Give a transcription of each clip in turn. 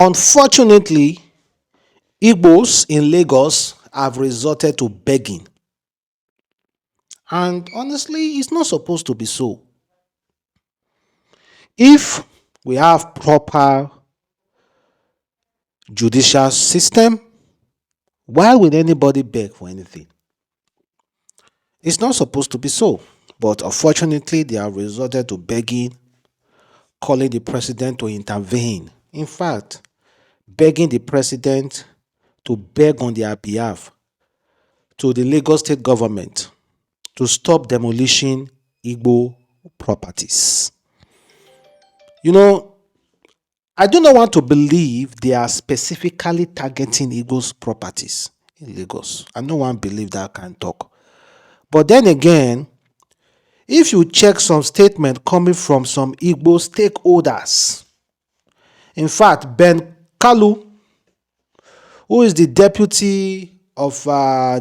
Unfortunately, Igbos in Lagos have resorted to begging. And honestly, it's not supposed to be so. If we have proper judicial system, why would anybody beg for anything? It's not supposed to be so. But unfortunately, they have resorted to begging, calling the president to intervene. In fact, begging the president to beg on their behalf to the Lagos state government to stop demolishing Igbo properties. You know, I do not want to believe they are specifically targeting Igbo's properties in Lagos. I don't want to believe that kind of talk. But then again, if you check some statement coming from some Igbo stakeholders, in fact, Ben Kalu, who is the deputy of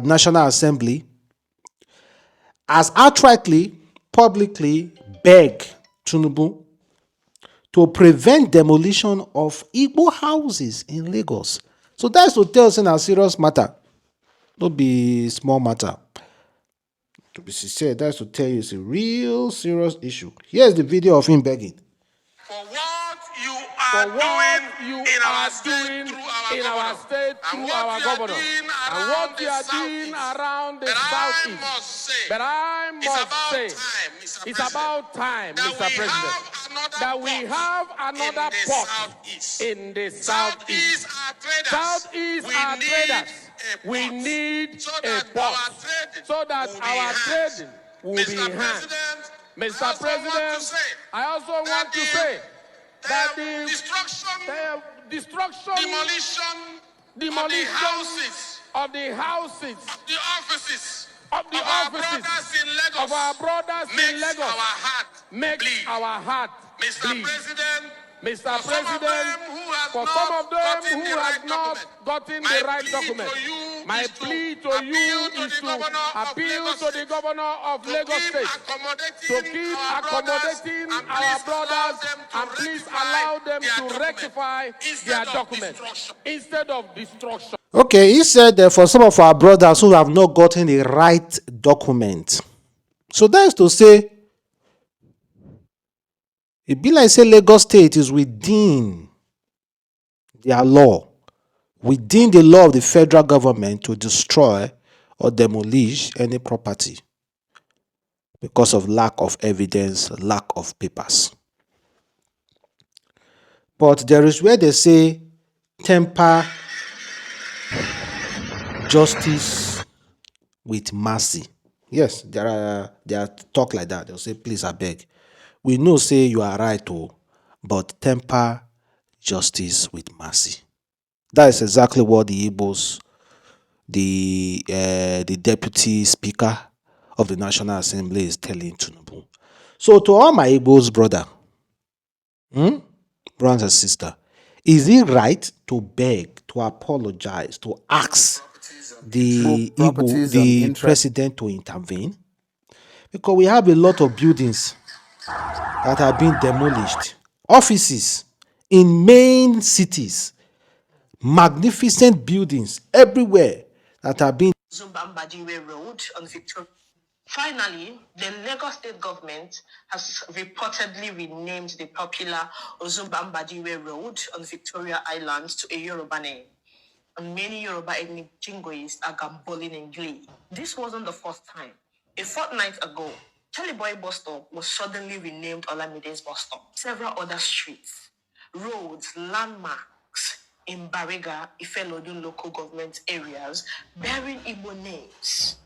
National Assembly, has outrightly, publicly begged Tinubu to prevent demolition of Igbo houses in Lagos. So that's to tell us in a serious matter. Don't be small matter. To be sincere, that's to tell you it's a real serious issue. Here's the video of him begging. For what you are doing in our state through our governor, and what you are doing around the southeast. But I must say, it's about time, Mr. President, that we have another port in the southeast. Southeast are traders. We need a port so that our trading will be enhanced. Mr. President, I also want to say that the destruction, demolition of the houses, of our brothers in Lagos makes our heart bleed. Mr. President, for some of them who have not gotten the right document, my plea to you is to appeal to the governor of Lagos State to keep accommodating our brothers and please allow them to rectify their documents instead of destruction. Okay, he said that for some of our brothers who have not gotten the right document. So that's to say, it be like say Lagos State is within their law, within the law of the federal government to destroy or demolish any property because of lack of evidence, lack of papers. But there is where they say temper justice with mercy. Yes, there are talk like that. They'll say, please, I beg. We know say you are right, but temper justice with mercy. That is exactly what the Igbos, the deputy speaker of the National Assembly is telling Tinubu. So to all my Igbos brother, brothers and sister, is it right to beg, to apologize, to ask the Igbo, the president to intervene? Because we have a lot of buildings that have been demolished, offices in main cities, magnificent buildings everywhere that have been. Zumbambadiwe Road on Victoria. Finally, the Lagos state government has reportedly renamed the popular Ozumbambadiwe Road on Victoria Island to a Yoruba name. And many Yoruba ethnic jingoists are gambolling in glee. This wasn't the first time. A fortnight ago, Charlie Boy bus stop was suddenly renamed Olamide's bus stop. Several other streets, roads, landmarks in Bariga, Ifelodun local government areas bearing Igbo names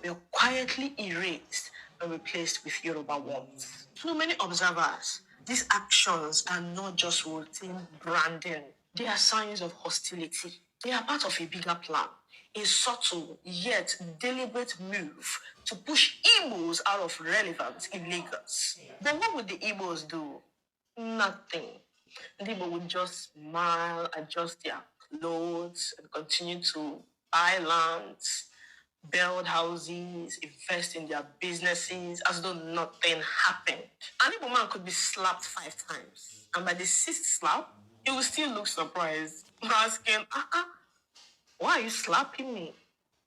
were quietly erased and replaced with Yoruba words. To many observers, these actions are not just routine branding. They are signs of hostility. They are part of a bigger plan, a subtle yet deliberate move to push Igbos out of relevance in Lagos. Then what would the Igbos do? Nothing. The Igbo would just smile, adjust their clothes, and continue to buy lands, build houses, invest in their businesses as though nothing happened. An Igbo man could be slapped 5 times, and by the 6th slap, he will still look surprised, asking, why are you slapping me?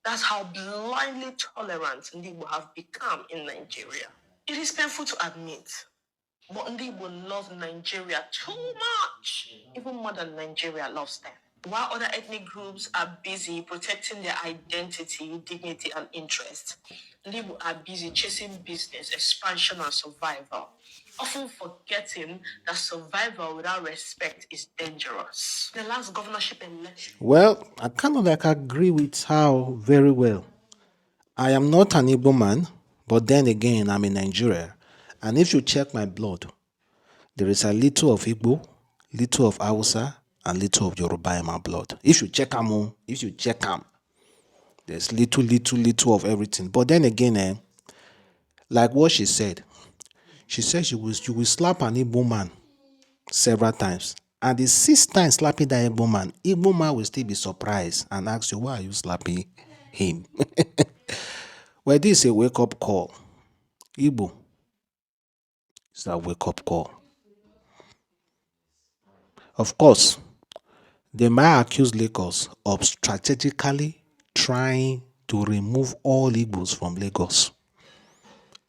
That's how blindly tolerant Ndigbo have become in Nigeria. It is painful to admit, but Ndigbo love Nigeria too much, even more than Nigeria loves them. While other ethnic groups are busy protecting their identity, dignity, and interests, Ndigbo are busy chasing business, expansion, and survival, often forgetting that survival without respect is dangerous. The last governorship election. Well, I kind of like agree with how very well. I am not an Igbo man, but then again, I'm in Nigeria. And if you check my blood, there is a little of Igbo, little of Hausa, and little of Yoruba in my blood. If you check them, there's little of everything. But then again, like what she said you will slap an Igbo man several times. And the sixth time slapping that Igbo man will still be surprised and ask you, why are you slapping him? Well, this is a wake-up call. Igbo is a wake-up call. Of course, they might accuse Lagos of strategically trying to remove all Igbos from Lagos.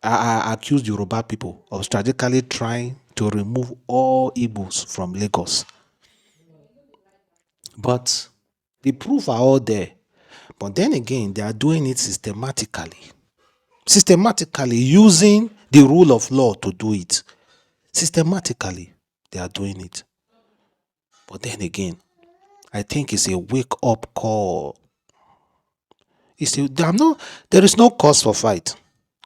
I accuse Yoruba people of strategically trying to remove all Igbos from Lagos. But the proof are all there. But then again, they are doing it systematically using the rule of law to do it. Systematically, they are doing it. But then again, I think it's a wake-up call. There is no cause for fight.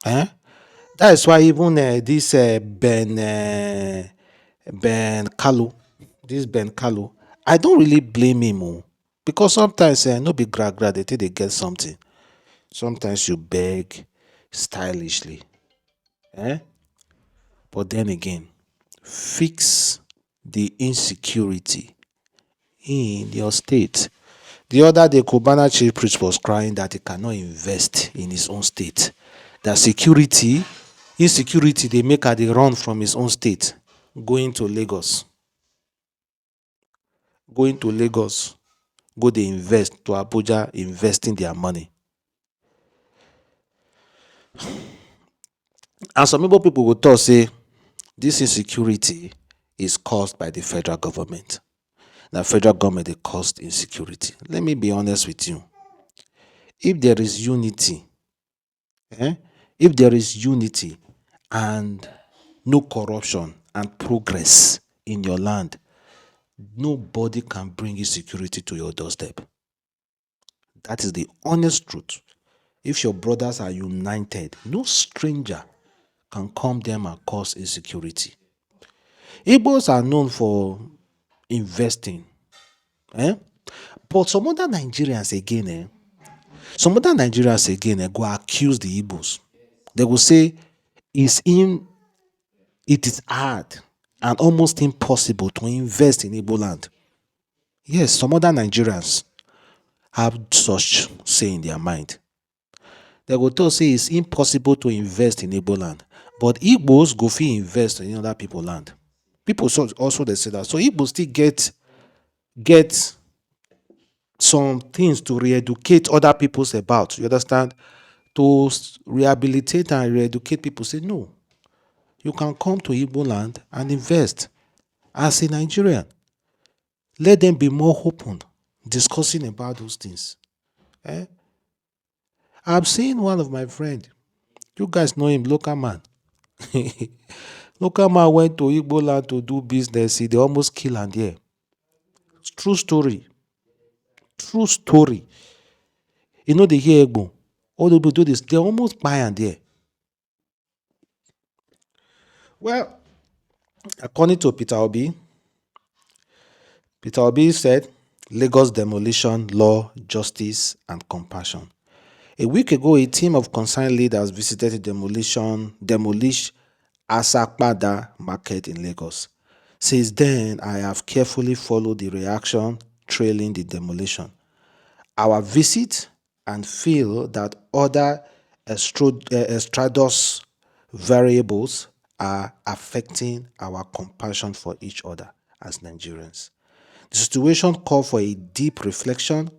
That is why even this Ben Kalu, I don't really blame him, because sometimes no be gra they think they get something. Sometimes you beg stylishly, but then again, fix the insecurity in your state. The other day, Cubana chief priest was crying that he cannot invest in his own state. That insecurity, they make her they run from his own state, going to Lagos, go they invest to Abuja, investing their money. And some people will talk say this insecurity is caused by the federal government. The federal government they caused insecurity. Let me be honest with you. If there is unity, and no corruption and progress in your land, nobody can bring insecurity to your doorstep. That is the honest truth. If your brothers are united, no stranger can come them and cause insecurity. Igbos are known for investing. But some other Nigerians again go accuse the Igbos. They will say it is hard and almost impossible to invest in Igbo land. Yes, some other Nigerians have such say in their mind. They go tell say it's impossible to invest in Igbo land, but Igbos go fit invest in other people land. People also they say that. So Igbos still get some things to re-educate other peoples about. You understand? To rehabilitate and re-educate people. Say no, you can come to Igbo land and invest as a Nigerian. Let them be more open discussing about those things. I've seen one of my friend. You guys know him, local man. Local man went to Igbo land to do business. They almost kill and there. True story. You know they hear Igbo. All the people do this. They almost buy and there. Well, according to Peter Obi said, Lagos demolition, law, justice, and compassion. A week ago, a team of concerned leaders visited the demolished Asakpada market in Lagos. Since then, I have carefully followed the reaction trailing the demolition. Our visit and feel that other extraneous variables are affecting our compassion for each other as Nigerians. The situation called for a deep reflection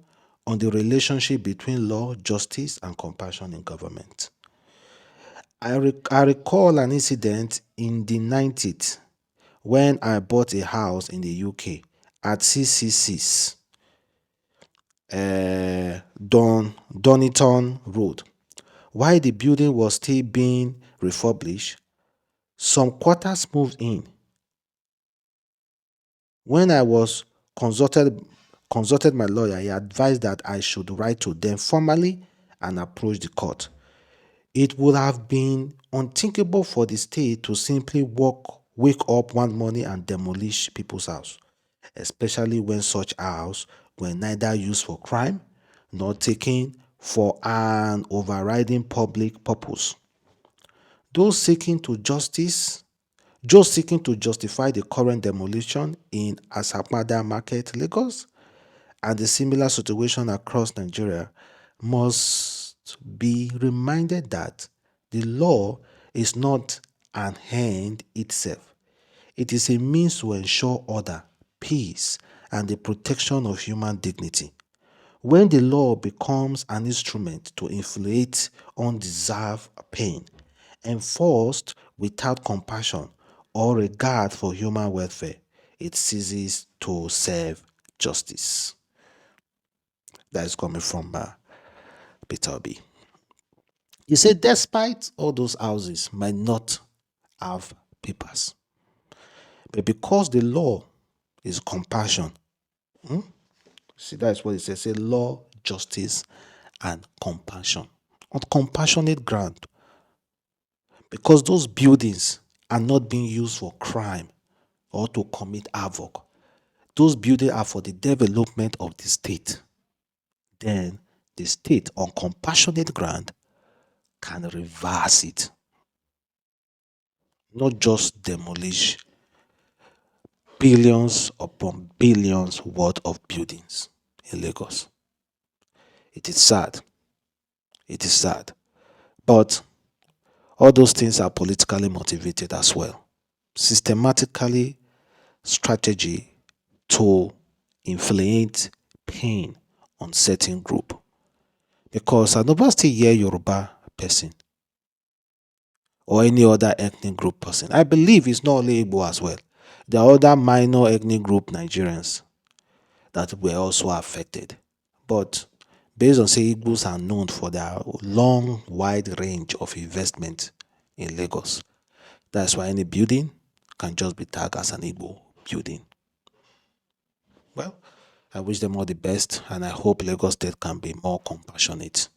on the relationship between law, justice, and compassion in government. I recall an incident in the 90s when I bought a house in the UK at 666 Donington Road. While the building was still being refurbished, some quarters moved in. When I was consulted my lawyer, he advised that I should write to them formally and approach the court. It would have been unthinkable for the state to simply wake up one morning and demolish people's house, especially when such house were neither used for crime nor taken for an overriding public purpose. Those seeking to justice Those seeking to justify the current demolition in Asapada Market, Lagos, and the similar situation across Nigeria must be reminded that the law is not an end itself. It is a means to ensure order, peace, and the protection of human dignity. When the law becomes an instrument to inflict undeserved pain, enforced without compassion or regard for human welfare, it ceases to serve justice. That is coming from Peter Obi. He said, despite all those houses might not have papers, but because the law is compassion, see, that's what he says. Say law, justice, and compassion. On compassionate ground, because those buildings are not being used for crime or to commit havoc. Those buildings are for the development of the state. Then the state, on compassionate ground, can reverse it, not just demolish billions upon billions worth of buildings in Lagos. It is sad. It is sad. But all those things are politically motivated as well. Systematically strategy to inflict pain on certain group. Because I never still hear Yoruba person or any other ethnic group person. I believe it's not only Igbo as well. There are other minor ethnic group Nigerians that were also affected. But based on say Igbos are known for their long, wide range of investment in Lagos. That's why any building can just be tagged as an Igbo building. Well, I wish them all the best and I hope Lagos State can be more compassionate.